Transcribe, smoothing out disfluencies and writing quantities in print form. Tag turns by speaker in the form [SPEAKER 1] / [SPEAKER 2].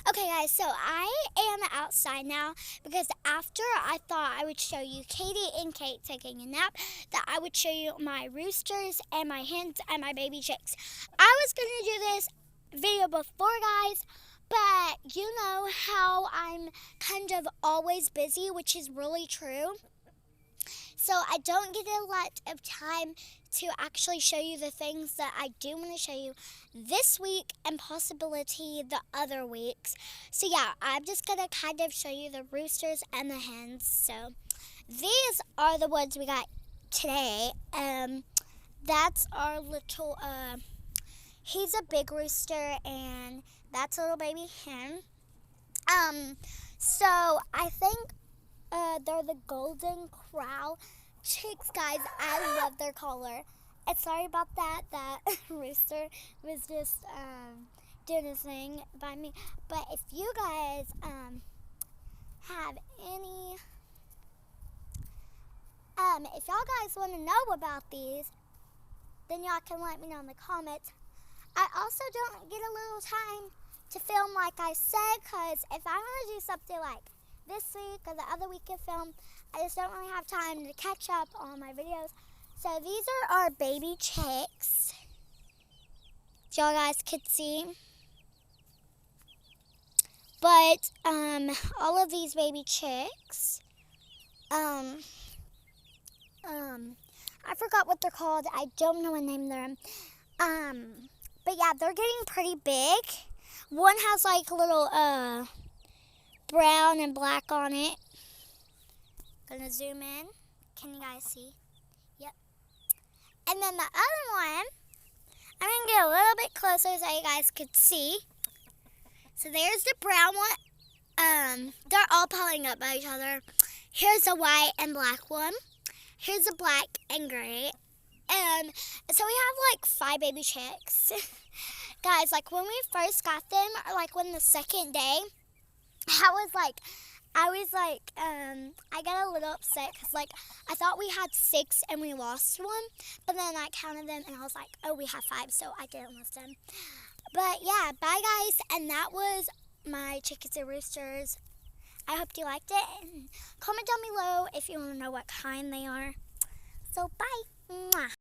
[SPEAKER 1] Okay, guys, so I am outside now because after I thought I would show you Katie and Kate taking a nap, that I would show you my roosters and my hens and my baby chicks. I was going to do this video before, guys, but you know how I'm kind of always busy, which is really true. So I don't get a lot of time to actually show you the things that I do want to show you this week and possibility the other weeks. So yeah, I'm just going to kind of show you the roosters and the hens. So these are the ones we got today. That's our little, he's a big rooster and that's a little baby hen. So I think they're the golden crow chicks, guys. I love their color. And sorry about that. That rooster was just doing his thing by me. But if you guys have any, if y'all guys want to know about these, then y'all can let me know in the comments. I also don't get a little time to film like I said, because if I want to do something like this week or the other week of film, I just don't really have time to catch up on my videos. So these are our baby chicks. If y'all guys could see. But all of these baby chicks, I forgot what they're called. I don't know what name they're in. But yeah, they're getting pretty big. One has like a little brown and black on it. Gonna zoom in. Can you guys see? Yep. And then the other one, I'm gonna get a little bit closer so you guys could see. So there's the brown one. They're all piling up by each other. Here's a white and black one. Here's a black and gray. And so we have like 5 baby chicks. Guys, like when we first got them, or like when the second day, I got a little upset because like I thought we had 6 and we lost one, but then I counted them and I was like, oh, we have 5, so I didn't lose them. But yeah, bye guys, and that was my chickens and roosters. I hope you liked it, and comment down below if you want to know what kind they are. So bye. Mwah.